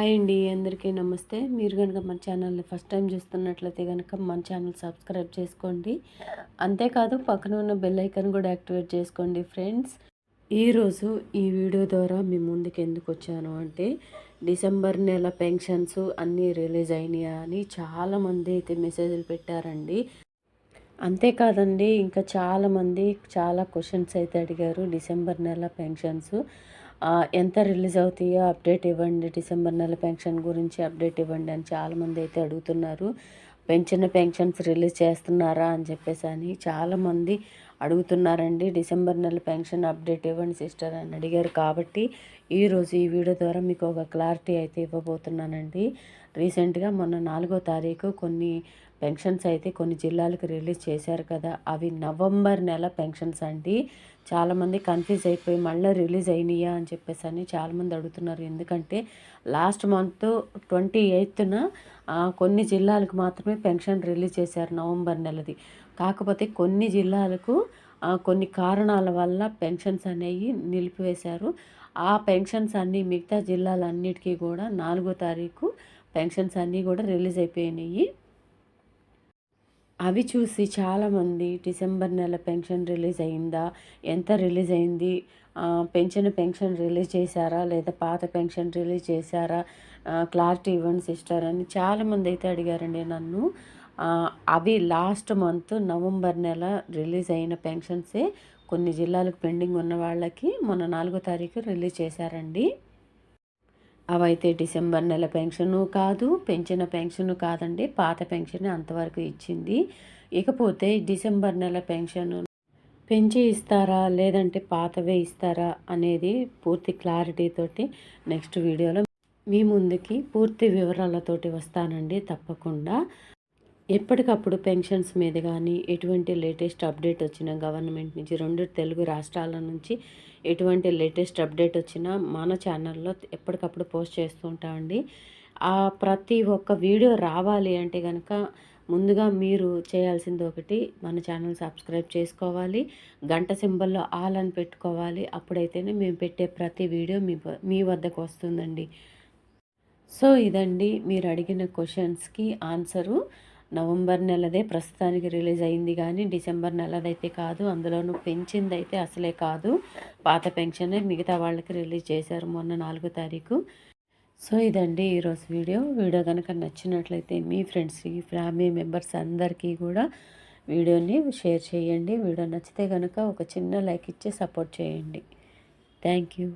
Hi అండి, అందరికీ నమస్తే. మీరు కనుక మన ఛానల్ని ఫస్ట్ టైం చూస్తున్నట్లయితే కనుక మన ఛానల్ సబ్స్క్రైబ్ చేసుకోండి. అంతేకాదు పక్కన ఉన్న బెల్ ఐకాన్ కూడా యాక్టివేట్ చేసుకోండి ఫ్రెండ్స్. ఈరోజు ఈ వీడియో ద్వారా మీ ముందుకు ఎందుకు వచ్చాను అంటే, డిసెంబర్ నెల పెన్షన్స్ అన్నీ రిలీజ్ అయినాయా అని చాలామంది అయితే మెసేజ్లు పెట్టారండి. అంతేకాదండి, ఇంకా చాలామంది చాలా క్వశ్చన్స్ అయితే అడిగారు. డిసెంబర్ నెల పెన్షన్స్ ఎంత రిలీజ్ అవుతాయో అప్డేట్ ఇవ్వండి, డిసెంబర్ నెల పెన్షన్ గురించి అప్డేట్ ఇవ్వండి అని చాలామంది అయితే అడుగుతున్నారు. పెంచిన పెన్షన్స్ రిలీజ్ చేస్తున్నారా అని చెప్పేసి అని చాలామంది అడుగుతున్నారండి. డిసెంబర్ నెల పెన్షన్ అప్డేట్ ఇవ్వండి సిస్టర్ అని అడిగారు. కాబట్టి ఈరోజు ఈ వీడియో ద్వారా మీకు ఒక క్లారిటీ అయితే ఇవ్వబోతున్నానండి. రీసెంట్గా మొన్న 4వ తారీఖు కొన్ని పెన్షన్స్ అయితే కొన్ని జిల్లాలకు రిలీజ్ చేశారు కదా, అవి నవంబర్ నెల పెన్షన్స్ అండి. చాలామంది కన్ఫ్యూజ్ అయిపోయి మళ్ళీ రిలీజ్ అయినాయా అని చెప్పేసి అని చాలామంది అడుగుతున్నారు. ఎందుకంటే లాస్ట్ మంత్ 28న కొన్ని జిల్లాలకు మాత్రమే పెన్షన్ రిలీజ్ చేశారు నవంబర్ నెలది. కాకపోతే కొన్ని జిల్లాలకు కొన్ని కారణాల వల్ల పెన్షన్స్ అనేవి నిలిపివేశారు. ఆ పెన్షన్స్ అన్నీ మిగతా జిల్లాలన్నిటికీ కూడా 4వ తారీఖు పెన్షన్స్ అన్నీ కూడా రిలీజ్ అయిపోయినాయి. అవి చూసి చాలామంది డిసెంబర్ నెల పెన్షన్ రిలీజ్ అయిందా, ఎంత రిలీజ్ అయింది, పెంచిన పెన్షన్ రిలీజ్ చేశారా లేదా పాత పెన్షన్ రిలీజ్ చేశారా, క్లారిటీ ఇవ్వండి సిస్టర్ అని చాలామంది అయితే అడిగారండి నన్ను. అవి లాస్ట్ మంత్ నవంబర్ నెల రిలీజ్ అయిన పెన్షన్సే కొన్ని జిల్లాలకు పెండింగ్ ఉన్న వాళ్ళకి మొన్న 4వ తారీఖు రిలీజ్ చేశారండి. అవైతే డిసెంబర్ నెల పెన్షను కాదు, పెంచిన పెన్షను కాదండి, పాత పెన్షన్ అంతవరకు ఇచ్చింది. ఇకపోతే డిసెంబర్ నెల పెన్షన్ పెంచి ఇస్తారా లేదంటే పాతవే ఇస్తారా అనేది పూర్తి క్లారిటీతోటి నెక్స్ట్ వీడియోలో మీ ముందుకి పూర్తి వివరాలతోటి వస్తానండి తప్పకుండా. ఎప్పటికప్పుడు పెన్షన్స్ మీద కానీ ఎటువంటి లేటెస్ట్ అప్డేట్ వచ్చినా గవర్నమెంట్ నుంచి 2 తెలుగు రాష్ట్రాల నుంచి ఎటువంటి లేటెస్ట్ అప్డేట్ వచ్చినా మన ఛానల్లో ఎప్పటికప్పుడు పోస్ట్ చేస్తూ ఉంటామండి. ప్రతి ఒక్క వీడియో రావాలి అంటే కనుక ముందుగా మీరు చేయాల్సింది ఒకటి, మన ఛానల్ సబ్స్క్రైబ్ చేసుకోవాలి, గంట సింబల్లో ఆల్ అని పెట్టుకోవాలి. అప్పుడైతేనే మేము పెట్టే ప్రతి వీడియో మీ వద్దకు వస్తుందండి. సో ఇదండి మీరు అడిగిన క్వశ్చన్స్కి ఆన్సరు. నవంబర్ నెలదే ప్రస్తుతానికి రిలీజ్ అయింది కానీ డిసెంబర్ నెలదైతే కాదు. అందులోనూ పెంచిందైతే అసలే కాదు, పాత పెన్షనే మిగతా వాళ్ళకి రిలీజ్ చేశారు మొన్న 4వ తారీఖు. సో ఇదండి ఈరోజు వీడియో కనుక నచ్చినట్లయితే మీ ఫ్రెండ్స్కి, ఫ్యామిలీ మెంబర్స్ అందరికీ కూడా వీడియోని షేర్ చేయండి. వీడియో నచ్చితే కనుక ఒక చిన్న లైక్ ఇచ్చి సపోర్ట్ చేయండి. Thank you.